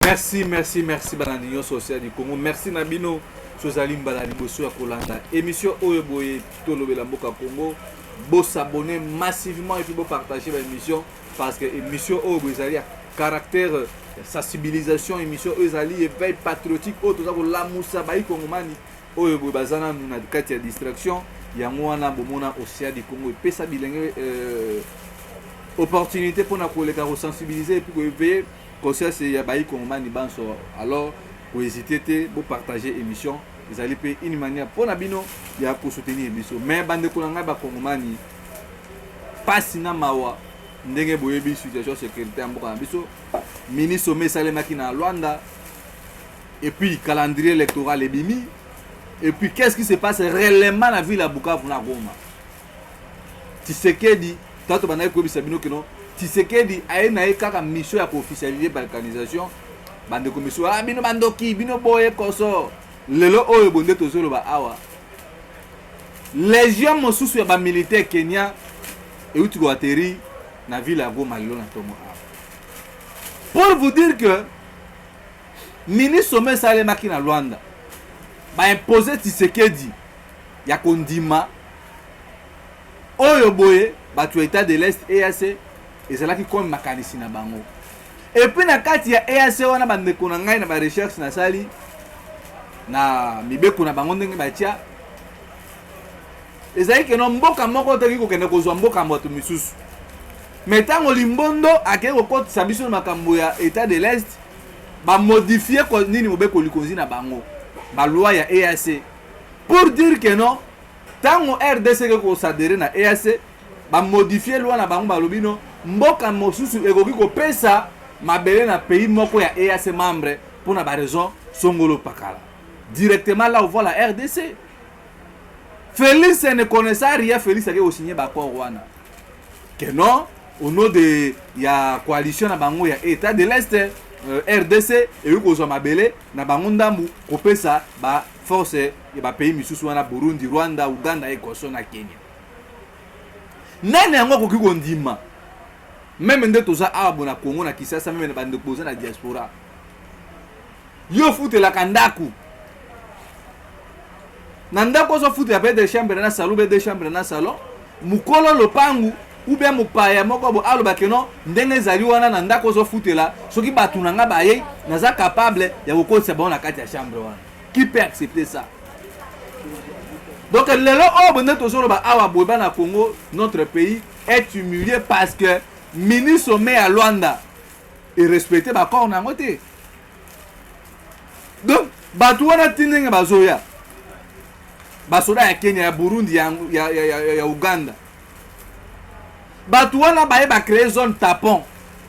merci Bananignon social du Congo. Merci Nabino Sozali Mbala Liboso ya Kolanda. Émission Oyo Boye Tolobela Mboka Congo. Bo s'abonner massivement et puis bo partager l'émission parce que émission Oyo Boye a caractère sensibilisation, émission Oyo éveil patriotique, tout ça ko la Moussa Bayi Kongomani. Oyo Boye bazana na kati ya distraction. Yango wana bomona Océan du Congo et pesa bilenge opportunité pour na koleka sensibiliser et puis éveiller conseil c'est Yabayi Kongomani banso alors pour hésiter pour partager émission ils allaient payer une manière pour nabino ya pour soutenir émission mais bande kolanga ba Kongomani passe na mawa ndenge boyebi situation sécurité mboka biso ministre sommet salemaki na Luanda et puis calendrier électoral ebimi et puis qu'est-ce qui se passe réellement la ville à Bukavu na Goma Tshisekedi tato banaye ko bisabino kino Tshisekedi aena kaka mission ya officialiser balkanisation bande commission bino bandoki bino boye koso lelo oyo bonde tozolo ba awa légion mosusu ya ba militaire Kenya et uti ko atterri na ville ya Goma lelo na tomo awa pour vous dire que ministre sommet salemaki na Luanda ba imposer Tshisekedi ya kondima oyo boye batu état de l'Est EAC ezalaki comme makanisi na bango et puis na kati ya EAC wana bandeko na ngai na ba recherche na sali na mibeko na bango ndenge batia ezali ke no mboka moko teki kokende kozwa mboka moto misusu mais tango limbondo akei kokotisa biso na makambo ya état de l'Est ba modifier ko nini mobeko likonzi na bango ba loi ya EAC pour dire que non tango RDC ko s'adhérer na EAC ba modifier loi na bango ba lobino mboka mosusu ekoki kopesa mabele na pays moko ya EAC membre pour na ba raison songolo pakala directement là on voit la RDC. Félix ne connaissait rien, Félix a signé l'accord wana que non au nom de ya coalition na bango ya état de l'Est RDC et ko mabele na bango ndambu kopesa ba force ya ba pays misusu wana Burundi, Rwanda, Uganda et Koso na Kenya. Nani yango koki kondima même nde toza abo na Congo na Kisasa même na bande poza na diaspora yo fute la kandaku nandako zo fute ya de chambre na salon be de chambre na salon mukolo lopangu ou bien mupaya moko bo alo bakeno ndenge zali wana nandako zo fute la soki batu nanga baye naza capable ya kokonsa ba na kati ya chambre wana qui peut accepter ça? Donc lelo bonne tozolo ba awa boba na Congo notre pays est humilié parce que ministre sommet à Luanda et respecté ba corps na ngote. Donc batu wana tinenge bazoya basoda ya Kenya ya Burundi ya Uganda batu wana baye ba créer zone tapon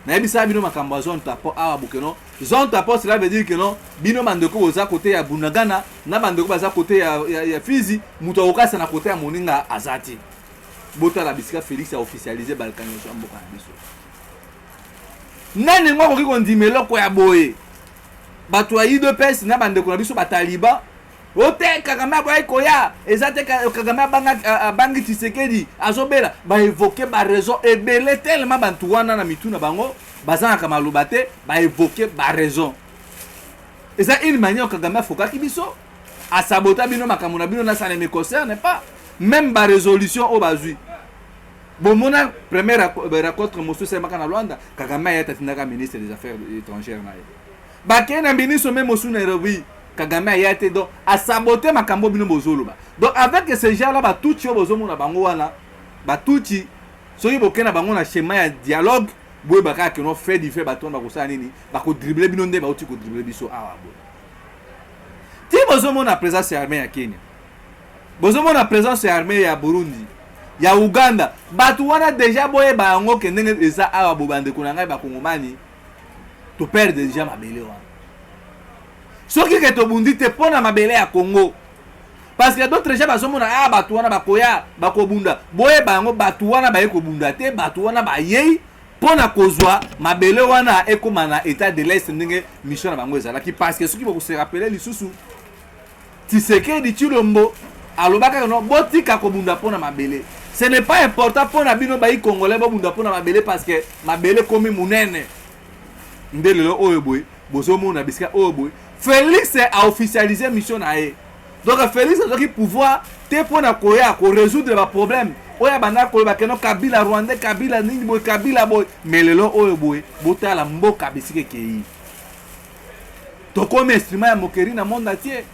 na yebisa bino makambo zone tapon awa bokeno zone tapon cela veut dire que non bino bandeko boza côté ya Bunagana na bandeko baza côté ya Fizi muto okasa na côté ya Moninga azati bota la bisika Félix a officialisé balkanisation mboka biso nani ngoko ki kondimelo ko ya boye batu ya IDPS na bandeko na biso ba Taliban ote Kagame boye koya ezate Kagame bangi Tshisekedi azobela ba évoquer ba raison ebele tellement bantu wana na mituna bango bazana kama lobate ba évoquer ba raison eza une manière Kagame foka ki biso a sabota bino makambo na bino na ça ne me concerne pas même ba résolution au bazui bon mona première rencontre monsieur Semaka na Luanda Kagame ya tatinaka ministre des affaires étrangères na ba kena ministre même monsieur Nairobi Kagame ya été donc a saboter makambo bino bozolo ba donc avec ces gens là ba touti bozo mona bango wana ba touti soki bokena bango na schéma ya dialogue boye baka que non fait diffère ba ton ba ko sa nini ba ko dribbler bino nde ba uti ko dribbler biso awa bo ti bozo mona présence armée ya Kenya bozo mona présence armée ya Burundi ya Uganda batu wana déjà boye ba ngo ke ndenge eza awa bo bande ko ngai ba kongomani to perdre déjà mabele wana soki ke to bundi te pona mabele ya Congo parce que d'autres gens bazomona batu wana bakoya bakobunda boye bango batu wana baye kobunda te batu wana baye pona kozwa mabele wana ekoma na état de l'Est ndenge mission na bango ezalaki parce que soki boko se rappeler lisusu Tshisekedi Tshilombo alobaka no botika kobunda pona mabele ce n'est pas important pona bino bayi congolais bobunda pona mabele parce que mabele komi munene ndelelo oyo boye bozomona bisika oyo boye Félix a officialisé mission na ye. Donc Félix a qui pouvoir te pona koya ko résoudre ba problème oya banda ko ba keno Kabila Rwanda Kabila nini boy Kabila boy mais lelo oyo boy botala mboka bisike kei to comme instrument ya moquerie na monde entier.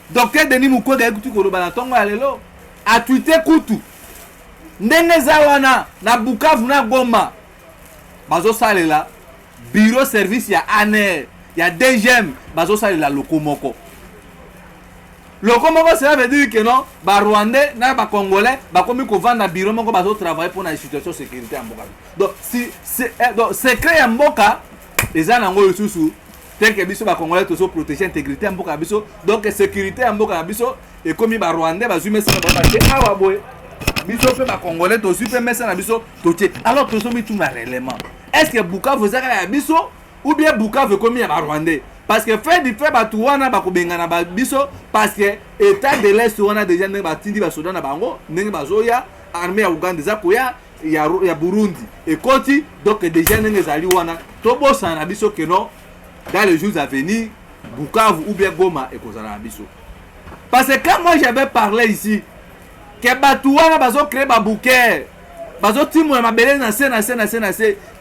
Docteur Denis Mukwege ekuti ko loba na tongo ya lelo a tweeté kutu ndenge za wana na Bukavu na Goma bazo salela bureau service ya ANR ya DGM bazo salela lokomoko. Lokomoko cela veut dire que non ba Rwandais na ba Congolais ba komi ko vendre bureau moko bazo travailler pour la situation sécurité ya mboka. Donc si donc secret ya mboka eza nango lisusu tel que biso ba Congolais tozo protéger intégrité ya mboka biso donc sécurité ya mboka biso et komi ba Rwandais ba zume ça ba te awa boy biso pe ba Congolais to super messa na biso totie alors tozo mi tout na réellement est-ce que Bukavu zaka ya biso ou bien Bukavu komi ya ba Rwandais parce que fait du fait batu wana ba kobengana ba biso parce que état de l'est wana déjà ndenge batindi ba soda na bango ndenge bazoya armée ya Uganda za koya ya Burundi et koti donc déjà ndenge zali wana to bosa na biso que non dans les jours à venir Bukavu ou bien Goma et kozala na biso parce que quand moi j'avais parlé ici que batu wana bazo créer ba bouquet bazo timo ma belé na se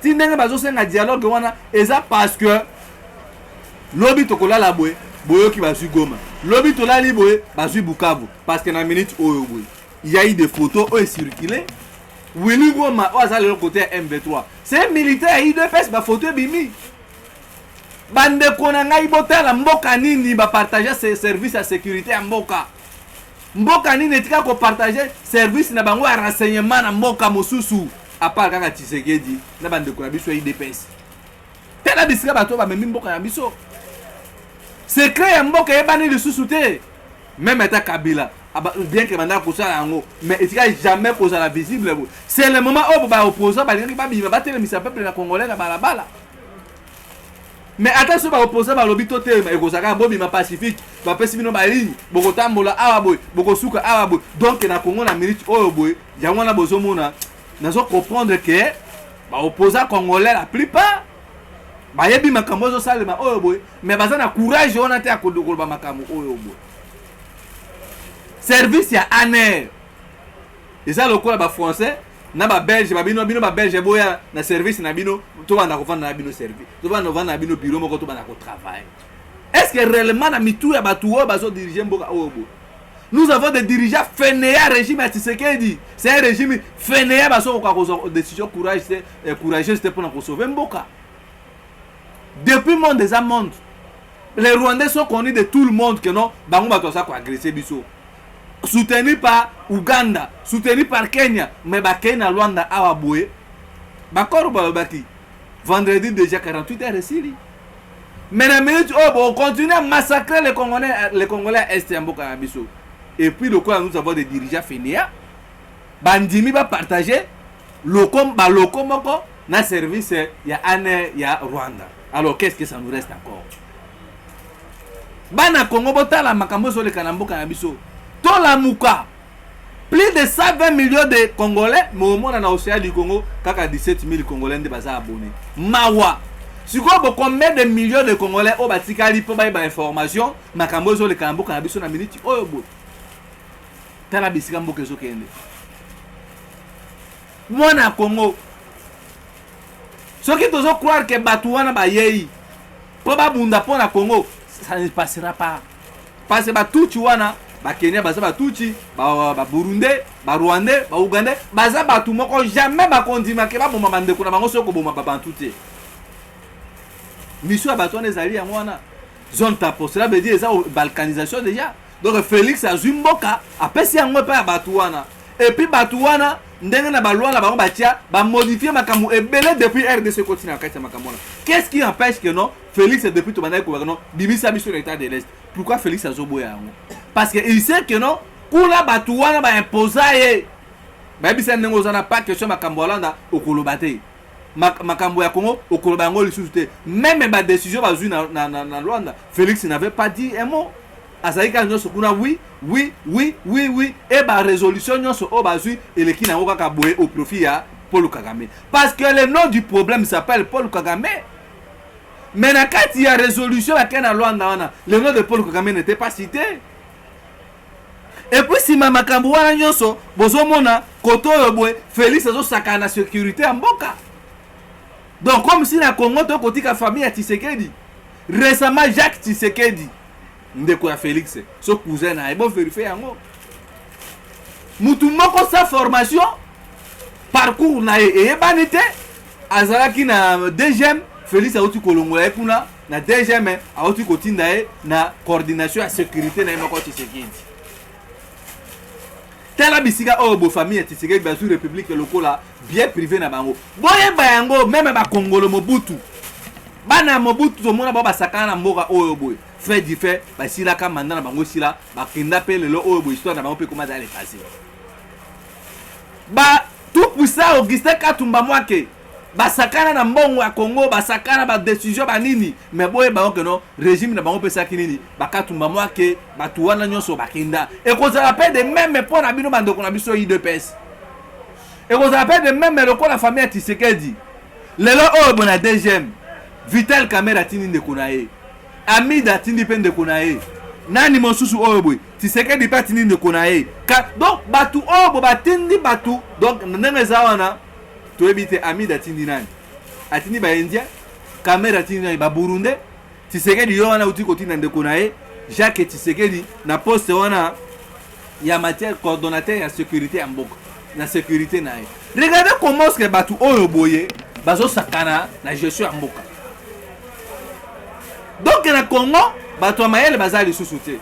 ti ndenge bazo senga dialogue wana eza parce que lobi tokola la boye boyoki bazui Goma lobi tolali boye bazui Bukavu parce que na minute oyo boye il y a eu des photos oyo circulé Willy Goma o azali le côté M23 c'est militaire IDPS ba photo bimi bande kona ngai botala mboka nini ba partager ces services à sécurité ya mboka nini tika ko partager service na bango ya renseignement na mboka mosusu à part kaka Tshisekedi na bande kona biso IDPS tela bisika bato ba memi mboka ya biso secret ya mboka ebani lisusu te même état Kabila bien que banda kosala yango mais etika jamais kozala visible c'est le moment où ba opposant ba lingi ba bima batelemisa peuple na congolais na balabala mais attention ba opposant ba lobito te e kozaka bobima pacifique ba pesi bino ba ligne bokotambola awa boy bokosuka awa boy donc na Congo na minute oyo boy yango na bozomona nazo comprendre que ba opposant congolais la plupart bayebi makambo zo salema oyo boy mais baza na courage on ate akodokoloba makambo oyo boy service ya ANR eza lokola ba français na ba belge bino ba belge boya na service na bino to banda ko vanda na bino service to banda vanda na bino bureau moko to banda ko travail est-ce que réellement na mitou ya batu oyo bazo diriger mboka oyo boy nous avons des dirigeants fainéants régime ya Tshisekedi c'est un régime fainéant baso ko décision courageuse pour na ko sauver mboka. Depuis le monde des amendes, les Rwandais sont connus de tout le monde que non, bango bato sa ko agresser biso. Soutenu par Uganda, soutenu par Kenya, mais ba Kenya Rwanda awa boye. Bakoro balobaki. Vendredi déjà 48 heures ici. Mais la minute on continue à massacrer les Congolais est en boka na biso. Et puis le quoi nous avons des dirigeants fainéants. Bandimi va partager lokom moko na service ya ANR ya Rwanda. Alors qu'est-ce que ça nous reste encore? Bana Congo botala makambo so le kanamboka na biso. To la muka. Plus de 120 millions de Congolais, mais au monde na océan du Congo, kaka 17 000 Congolais de baza abonnés. Mawa. Si quoi combien de millions de Congolais au batikali pour ba information, makambo so le kanamboka na biso na minute oyo bo. Tala bisika mboka zo kende. Mwana Congo. Ceux qui doivent croire que Batouana ba yei, pour ba bunda pour na Congo, ça ne passera pas. Parce que Batouchi wana, ba Kenya baza Batouchi, ba Burundi, ba Rwandais, ba Ougandais, baza Batou moko jamais ba kondima ke ba bomba bande kuna bango soko bomba ba Bantouti. Mission à Batouana ezali ya mwana. Zone tapo, cela veut dire ça balkanisation déjà. Donc Félix a Zumboka, a pesi yango pa Batouana. Et puis Batouana ndenge na balwa na bango batia ba modifier makambo ebele depuis RDC continue à kati makambo. Qu'est-ce qui empêche que non Félix depuis to banaye ko non bimisa biso l'état de l'Est. Pourquoi Félix azoboya yango? Parce que il sait que non kula Batouana ba imposer ba bisa ndenge ozana pas question makambo Holanda okolobate. Makambo ya Congo okoloba yango lisusu te. Même ba décision bazui na Rwanda, Félix n'avait pas dit un mot. Azaïka nyonso kuna oui et ba résolution nyonso o bazui eleki na ngokaka boye au profit ya Paul Kagame parce que le nom du problème s'appelle Paul Kagame. Mais quand il y a résolution le nom de Paul Kagame n'était pas cité. Et puis si ma makambo wana nyonso bozomona koto yobwe Félix azosaka na sécurité en mboka. Donc comme si na Congo to kotika famille ya Tshisekedi. Récemment Jacques Tshisekedi ndeko ya Félix so cousin na ebo vérifier yango. Mutu moko sa formation parcours na eyebani te azalaki na deuxième Félix auti kolongola kuna na deuxième auti kotinda na coordination ya sécurité na moko Tshisekedi. Tela bisika obo famille Tshisekedi bazu république lokola bien privé na bango. Boye bayango même ba Congolo Mobutu. Bana Mobutu to mona ba sakana na mboka oyo boye. Fait du fait ba sila ka manda na bango sila ba kenda pe lelo oyo boye histoire na bango pe comment aller passer. Ba tout pour ça Augustin Katumba Mwake. Ba sakana na mbongo ya Congo ba sakana ba décision ba nini mais boye ba que non régime na bango pesa kinini ba Katumba Mwake ba tuwana nyonso ba kinda et qu'on se rappelle de même pour na bino bando na biso IDPS et qu'on se rappelle de même le ko la famille Tshisekedi lelo o bona deuxième Vital Kamerhe tini de konaye Amida tini pen de konaye nani mosusu oyo boy Tshisekedi pa tini de konaye donc batu obo batindi batu donc ndenge zawana to ebite Amida atindi nani atindi ba India Kamerhe atindi nani ba Burundi Tshisekedi yo wana uti kotina ndeko naye Jacques Tshisekedi na poste wana ya matière coordonnateur ya sécurité ya mboka na sécurité naye. Regardez comment est-ce que batu oyo boye bazo sakana na gestion ya mboka. Donc na Congo batu amayele bazali sous-souté.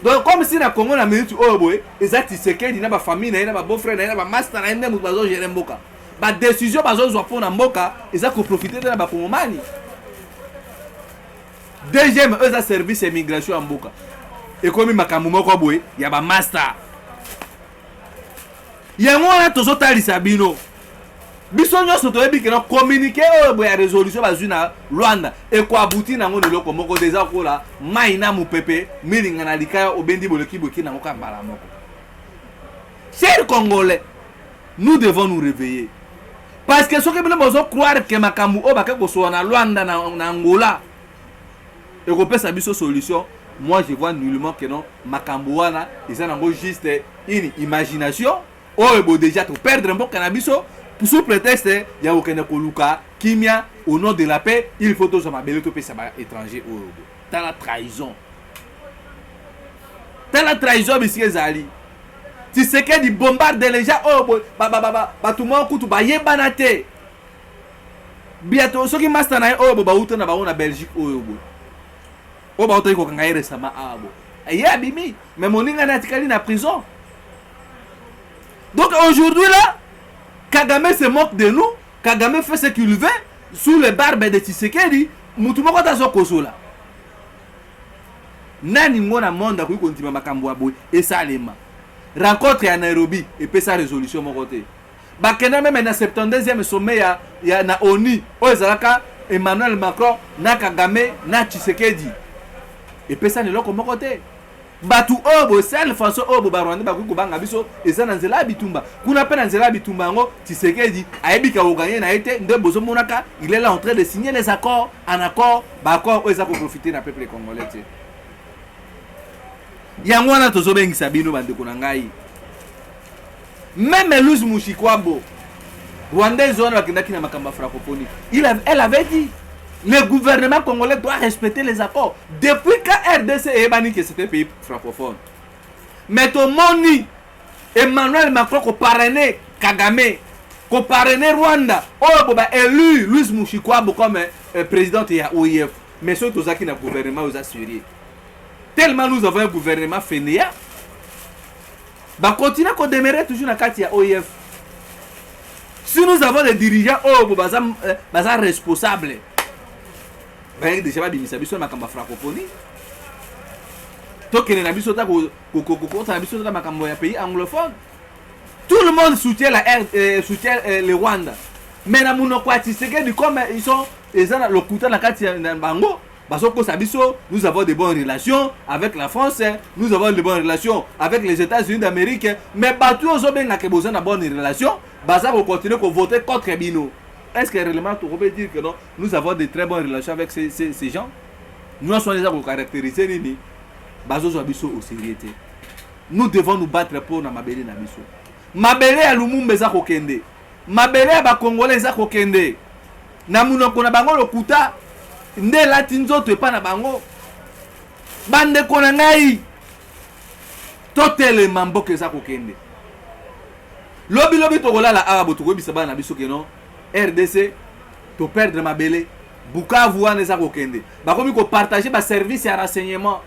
Donc comme si na Congo na minute oyo boye eza Tshisekedi na ba famille na ba beau-frère na ba master na ndem bazo gérer mboka. Ba décision bazozwa pona mboka eza ko profiter de na ba kongomani. Deuxième eza service immigration en mboka. Et comme makambo moko boye ya ba master. Yango na tozotalisa bino. Biso nyonso toyebi ke na communiquer oyo boye résolution bazwi na Rwanda et ko abouti nango leloko moko déjà kola mai na mupepe milinga na likaya obendi boleki boki nango ka mbala moko. Chers Congolais, nous devons nous réveiller. Parce que ceux qui veulent croire que makambu o baka koso na Rwanda na Angola et qu'on peut sa solution, moi je vois nullement que non makambu wana ils ont juste une imagination o ebo déjà to perdre un peu cannabis sous prétexte ya okene koluka kimia au nom de la paix il faut tous mabele to pesa ba étranger o dans la trahison. Dans la trahison monsieur Zali. Tu sais que du bombarde les gens oh tout le monde ba yebana te bientôt ceux qui master na oh ba uta na ba na Belgique oh oh ba uta ko kangaire récemment ah bo et abimi mais moninga na tikali na prison. Donc aujourd'hui là Kagame se moque de nous. Kagame fait ce qu'il veut sous les barbes de Tshisekedi mutu moko tazo kosola nani ngona monde ko kontima makambo aboy et salema rencontre à Nairobi et puis sa résolution mon côté. Bakena même na 72e sommet ya na ONU ozalaka Emmanuel Macron na Kagame na Tshisekedi. Et puis ça ne loko mon côté. Batu obo sel façon obo barwande bakuko banga biso eza na nzela bitumba. Kuna pe na nzela bitumba ngo Tshisekedi ayebika oganye na ete nde bozo monaka il est là en train de signer les accords en accord ba accord oza ko profiter na peuple congolais. Yango wana tozobengisa bino bandeko na ngai. Même Louis Mushikwabo Rwandais zone bakendaki na makamba francophonie. Elle avait dit le gouvernement congolais doit respecter les accords. Depuis quand RDC est banni que c'était pays francophone. Mais tout le monde Emmanuel Macron ko parrainé Kagame, ko parrainé Rwanda. Oh bah élu Louis Mushikwabo comme président de l'OIF. Mais surtout ça qui na gouvernement aux assurés. Tellement nous avons un gouvernement fainéant. Bah continuer qu'on demeurer toujours dans la carte OIF. Si nous avons des dirigeants baza responsables. Ben déjà ba bimisa biso makamba francophonie. Tokene na biso ta ko na biso ta makambo ya pays anglophone. Tout le monde soutient soutient le Rwanda. Mais na munoko Tshisekedi comme ils sont le couteau na carte na bango. Nous avons de bonnes relations avec la France, nous avons de bonnes relations avec les États-Unis d'Amérique, mais battu aux hommes qui ont besoin de bonnes relations, baza pour continuer à voter contre Bino. est-ce que réellement on peut dire que non, nous avons de très bonnes relations avec ces gens? Nous sommes déjà caractérisés nini bazo biso au sérieuté. Nous devons nous battre pour na mabele na biso. Mabele ya Lumumba za kokende. Mabele ya ba Congolais za kokende. Na munoko na bango lokuta nde lati nzoto epa na bango. Bande kona ngai. Totele mamboke za kokende. Lobi tokolala awa botuko bisa bana biso ke non. RDC to perdre mabele. Bukavu wana eza kokende. Bakomi ko partager ba service ya renseignement.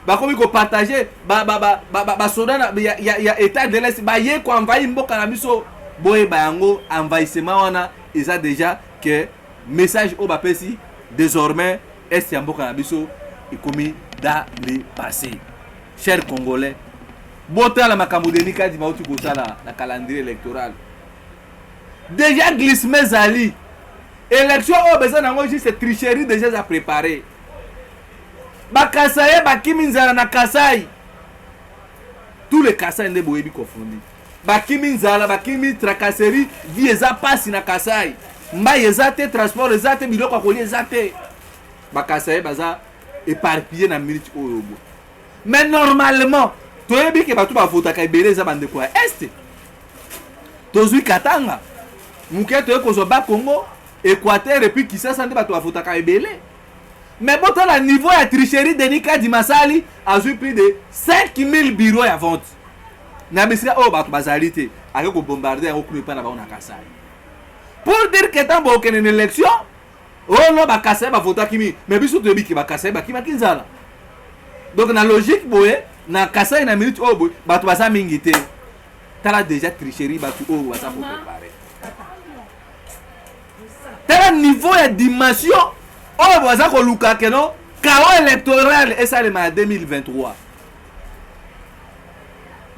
Bakomi ko partager ba soda ya état de l'Est ba ye ko envahir mboka na biso. Boye ba yango envahissement wana eza déjà que message au bapesi désormais est ya mboka na biso ekomi dans le passé. Chers Congolais, bota la makambo Denis Kadima uti ko sala na calendrier électoral. Déjà glissement zali. Élection au besoin nango juste tricherie déjà à préparer. Bakasaye bakimi nzala na Kasai. Tous les Kasai ndé boyebi confondus. Bakimi nzala bakimi tracasserie vie eza passe na Kasai. Mba ezate transport ezate biloko akoli ezate. Bakasaye baza éparpillé na minute oyobo. Mais normalement, toyebi ke batu ba vota ka ibele za bande kwa est. Tozui Katanga. Muketo eko ba Congo, Équateur et puis qui ça sande bato ba vota ka ibele. Mais bon, dans le niveau de tricherie de Denis Kadima Sali a eu plus de 5000 bureaux à vente. Nabisika oh bato bazalité avec ko bombarder en okulu pa na ba on Kasai. Pour dire que tant bo ken une élection, oh non ba Kasai ba vota kimi, mais biso to bi ki ba Kasai ba kima kinzala. Donc na logique boye na Kasai na minute oh boy bato baza mingité. Tala déjà tricherie bato oh baza pour préparer. Tala niveau de dimension oh baza ko luka que non chaos électoral et ça le en 2023.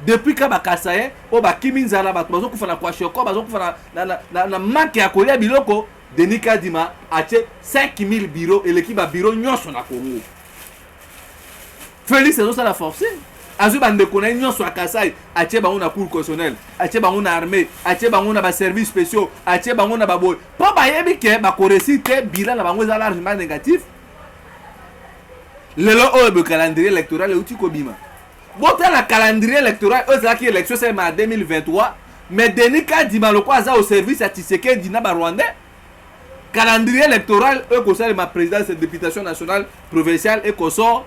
Depuis que Kasai o ba kiminzala bato bazo kufana kwa shoko bazo kufana na manque ya kolia biloko Denis Kadima ache 5000 bureaux et l'équipe a bureau nyonso na Congo. Félix Ezo la forcer. Azu bande kona nyonso a Kasai ache bango na cour constitutionnelle, ache bango na armée, ache bango na ba services spéciaux, ache bango na ba boy. Po ba yebi ke ba ko réciter bilan na bango za largement négatif. Lelo o be calendrier électoral e uti ko bima. Boté la calendrier électoral qui élection c'est en 2023 mais Denis Kadima le quoi ça au service à Tshisekedi na ba Rwandais calendrier électoral eux conseil ma présidence de députation nationale provinciale et qu'on sort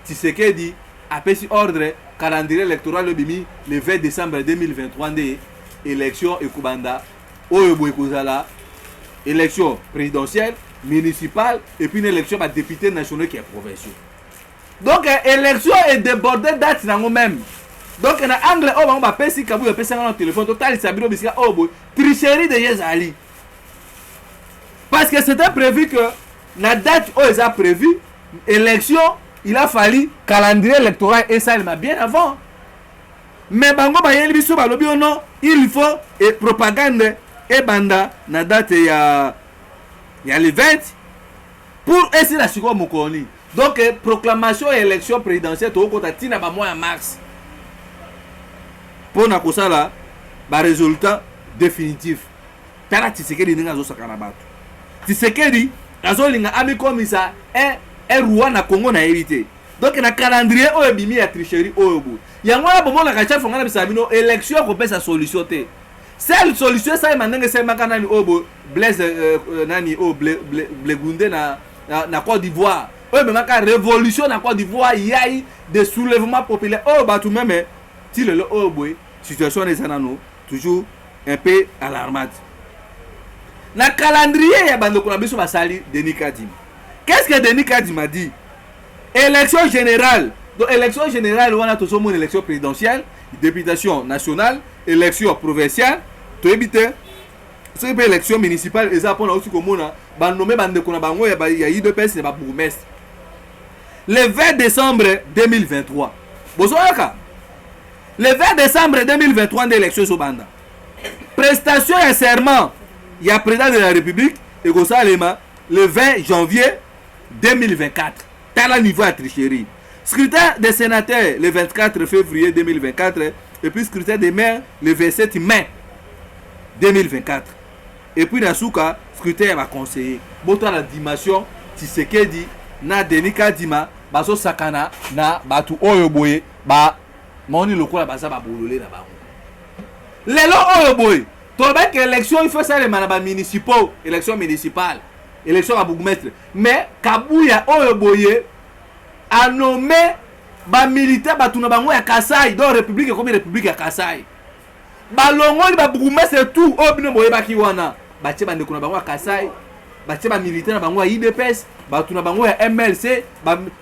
Tshisekedi a pris ordre calendrier électoral le 20 décembre 2023 des élections et Kubanda oyo kozala élection présidentielle municipale et puis une élection par député national qui est provincial. Donc élection est débordée date nango même. Donc na angle on va pesi kabu ya pesa na téléphone total sabiro bisika oh boy tricherie de Yezali. Parce que c'était prévu que la date où ils a prévu élection, il a fallu calendrier électoral et ça il m'a bien avant. Mais bango ba yeli biso ba lobi non, il faut et propagande et banda na date ya le 20 pour essayer la siko mokoni. Donc proclamation et élection présidentielle to kota tina ba mois en mars. Pour na kosala ba résultat définitif. Tala Tshisekedi ninga zo sakana bato. Tshisekedi azolinga ami komisa Rwanda Congo na hérité. Donc na calendrier o ebimi ya tricherie o yobu. Yango na bomo na kacha fongana bisabino élection ko pesa solution te. Seule solution ça manenge c'est makana ni obo Blaise nani o Blegunde na Côte d'Ivoire. Oui, mais ma révolution en Côte d'Ivoire, il y a eu des soulèvements populaires. Oh, bah tout même, si le boy, situation des anano, toujours un peu alarmante. Dans le calendrier, il y a bande qu'on a besoin de sali Denis Kadima. Qu'est-ce que Denis Kadima dit? Élection générale. Donc, élection générale, on a toujours une élection présidentielle, députation nationale, élection provinciale, tout éviter. C'est une élection municipale, et ça, on a aussi comme on a nommé bande qu'on a bango, il y a eu deux personnes, il y a bourgmestre. Le 20 décembre 2023. Le 20 décembre 2023 d'élection sur Banda. Prestation et serment. Il y a président de la République et Gosalema le 20 janvier 2024. T'as le niveau à tricherie. Scrutin des sénateurs le 24 février 2024 et puis scrutin des maires le 27 mai 2024. Et puis dans Souka, scrutin va conseiller boto la dimension Tshisekedi na Denis Kadima baso sakana na batu oyo boye ba moni lokola baza ba bololé na bango lelo oyo boye to ba que élection il faut ça les manaba municipaux élection municipale élection à bourgmestre mais Kabuya oyo boye a nommé ba militaire batuna bango ya Kasai dans république comme république ya Kasai balongoli ba bourgmestre tout obino boye baki wana batie bande kuna bango ya Kasai batie ba militaire na bango ya IDPS batuna bango ya MLC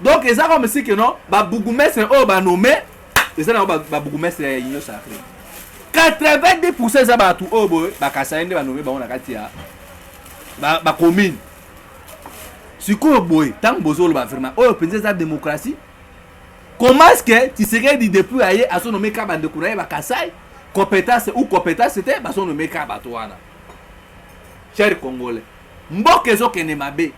donc eza comme si que non ba bourgmestre o ba nommé eza na ba bourgmestre ya Union Sacrée 90% za batu o boye ba Kasai nde ba nommé bango na kati ya ba commune sikoyo boye tant bozolo ba vraiment oyo penza za démocratie. Comment est-ce que tu serais dit depuis ailleurs à son nommé Kabande Kouraye ba Kasai compétence ou compétence c'était ba son nommé Kabatouana. Chers Congolais, mboke zo kene mabe.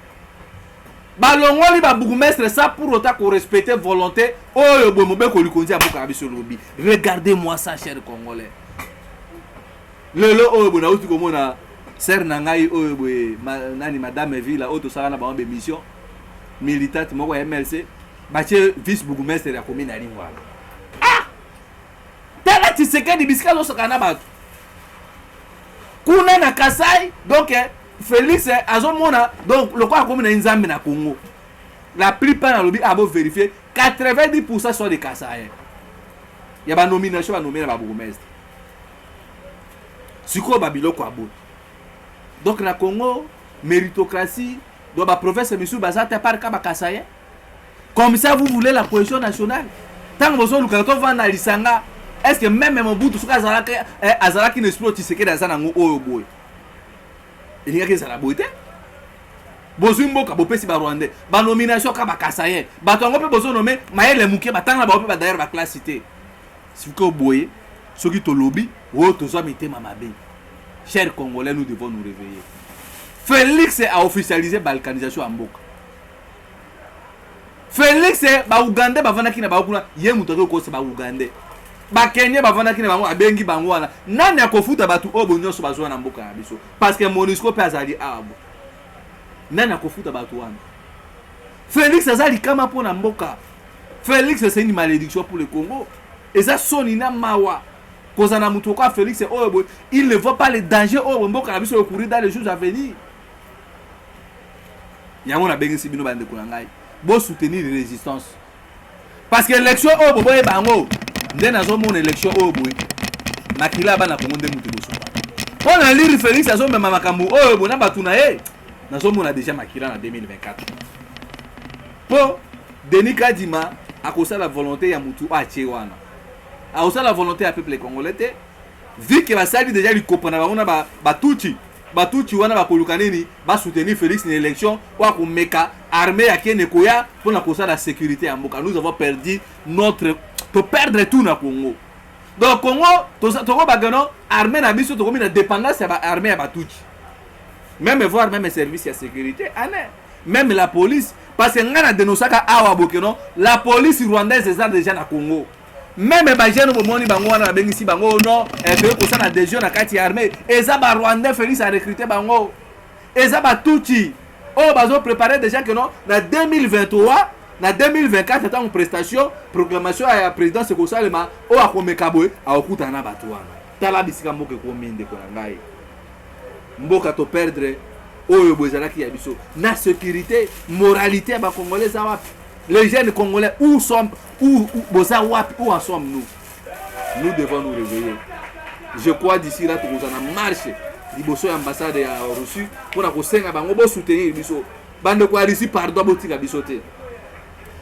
Ba longoli ba bourgmestre ça pour autant qu'on respecte volonté oyo boye mobe ko likonzi aboka biso lobi. Regardez-moi ça chers Congolais. Lelo oyo bona uti komona ser nangai oyo boye nani madame Villa auto sala na ba mission militante moko ya MLC. Bache vice bourgmestre ya commune ali ngwala tala Tshisekedi bisika zo sakana batu kuna na Kasai donc Félix azomona donc le quoi commune nzambe na Congo la plupart na lobi abo vérifier 90% sont des Kasai ya ba nomination ba nommer ba bourgmestre siko babilo kwa bout donc na Congo méritocratie do ba province misu bazata par ka ba Kasai. Comme ça, vous voulez la cohésion nationale. Tant que vous avez le temps de l'Isanga, est-ce que même mon bout de ce Azara qui n'explose, tu sais que dans un angle boy. Il y a que ça la beauté. Bozumbo Kabope si Rwandais. Ba nomination Kaba Kasaye. Ba tongo pe bozo nommé Maël Mouké, ba tanga ba pe ba derrière ba classe cité. Si vous boyez, ceux qui te lobby, ou to zo mité mamabe. Chers Congolais, nous devons nous réveiller. Félix a officialisé la balkanisation en Mboka. Félix ba Uganda bavana kina ba kuna ye mutoko ko se ba Uganda ba Kenya bavana kina bango abengi bango wana nani akofuta batu obo nyoso bazwa na mboka na biso parce que Monisco pe azali abo nani akofuta batu wana Félix azali kama pona mboka Félix c'est une malédiction pour le Congo et ça sonina mawa kozana mutoko Félix obo il ne voit pas les dangers obo mboka na biso au courir dans les jours à venir yango na bengi sibino bande kuna ngai bon soutenir les résistances parce que l'élection au bobo et bango ndé nazo mon élection au boy makila bana Congo ndé mutu boso on a lire Félix azo même makambu oh bona batuna nazo mona déjà makila en 2024 po Denis Kadima a causé la volonté ya mutu a tchewana a causé la volonté à peuple congolais vu que va sali déjà lui comprendre bango ba batuchi wana bakoluka nini ba soutenir Félix na élection wa kumeka armée ya Kenya koya pour na kosa la sécurité ya mboka. Nous avons perdu notre to perdre tout na Congo. Donc Congo to bagano armée na biso to komi na dépendance ya ba armée ya batuchi. Même voir même service ya sécurité ane même la police parce que ngana denosaka awa bokeno la police rwandaise est déjà na Congo. Même ba jeune bomoni bango wana bengi si bango non pe ko sana des jeunes na kati armée eza ba Rwandais Félix a recruté bango eza ba tuchi oh bazo préparer déjà que non na 2023 na 2024 tant prestation proclamation ya président c'est ko salema o akomeka boy a okuta na batu wana tala bisika mboke ko minde ko ngai mboka to perdre oyo bozalaki ya biso na sécurité moralité ba congolais za wapi. Les jeunes Congolais, où sommes, où en sommes-nous? Nous devons nous réveiller. Je crois d'ici là, nous allons marcher. Liboso ambassade à Russie pour nous soutenir biso. Bande quoi ici pardon botika bisote.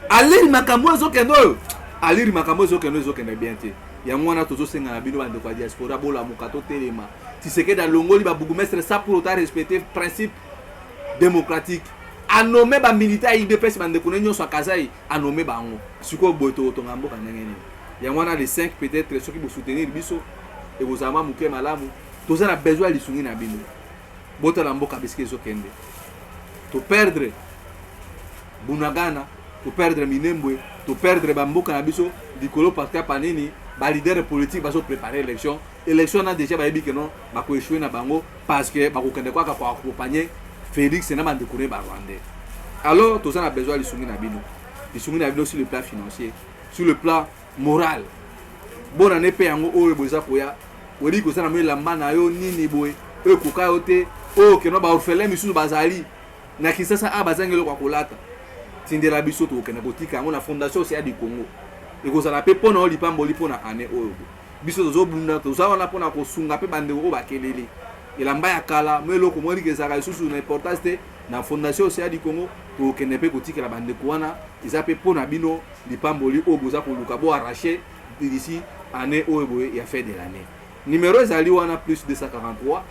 Alir makambo zokendo. Alir makambo zokendo zokendo bien té. Ya mwana tozo senga na bino bande quoi diaspora bola mukato telema. Si c'est que dans Longoli ba bougumestre ça pour autant respecter principe démocratique. A nommé ba militaire IDPS bande kunenyo so Kasai a nommé bango siko boto to ngambo kanengeni ya mwana les 5 peut-être ceux qui vous soutenir biso et vous ama muke malamu toza na besoin li sungi na bino boto la mboka biske zo kende to perdre Bunagana to perdre Minembwe to perdre ba mboka na biso dikolo parce que panini ba leader politique va se préparer l'élection élection na déjà bayebi que non bako échouer na bango parce que bako kende kwa ko accompagner Félix na bande koné ba Rwandais. Alors tout ça a besoin de sungi na bino. De sungi na bino sur le plan financier, sur le plan moral. Bon année pe yango o boza koya. Wodi ko sana mela mana yo nini boy. E ko ka yote o ke no ba orphelin misu bazali. Na kisasa a bazangelo kwa kolata. Tindela biso to kende botika yango na fondation c'est du Congo. Et ko sana pe pona oli pamboli pona année o. Biso to zo bunda to za wana pona ko sunga pe bande o ba kelele. Elamba ya kala melo ko mori ke saka susu na importance te na fondation c'est du Congo to kende pe kotika la bande ko wana isa pe pona bino li pamboli o boza ko luka bo arracher d'ici année o boye ya fin de l'année. Numéro ezali wana plus 243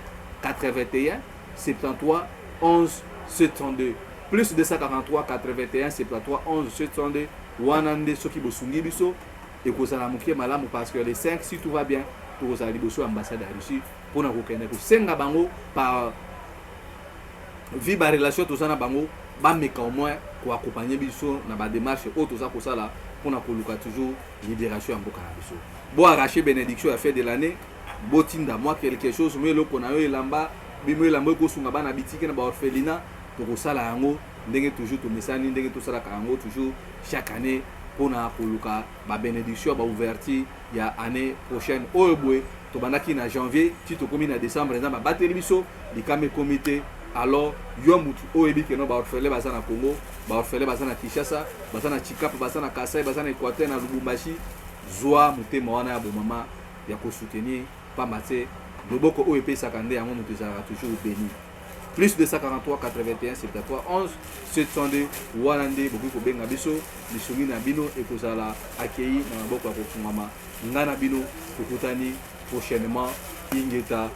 81 73 11 702 plus 243 81 73 11 702 wana nde soki bosungi biso et ko sala mukie malamu parce que les 5 si tout va bien pour ça liboso ambassade à Russie pour na ko kende ko senga bango par vie ba relation tout ça na bango ba meka au moins ko accompagner biso na ba démarche auto ça ko sala pour na ko luka toujours libération en boka na biso bo arracher bénédiction à fin de l'année botinda moi quelque chose mais le qu'on a eu lamba bimo lamba ko sunga bana bitike na ba orphelinat to ko sala yango ndenge toujours to mesani ndenge to sala yango toujours chaque année pour na koluka ba bénédiction ba ouverture ya année prochaine o boy to bandaki na janvier ti to komi na décembre na ba bateli biso likame comité alors yo mutu o ebi ke no ba orphelin baza na Congo ba orphelin baza na Kinshasa baza na Chikapa baza na Kasai baza na Équateur na Lubumbashi zoa mutema wana ya bo mama ya ko soutenir pambate loboko o epesaka nde yango mutu ezalaka toujours béni plus de 143 81 73 11 702 wana nde bokoki kobenga biso lisungi na bino ekozala accueilli na maboko ya kofungama nga na bino tokutani prochainement ingeta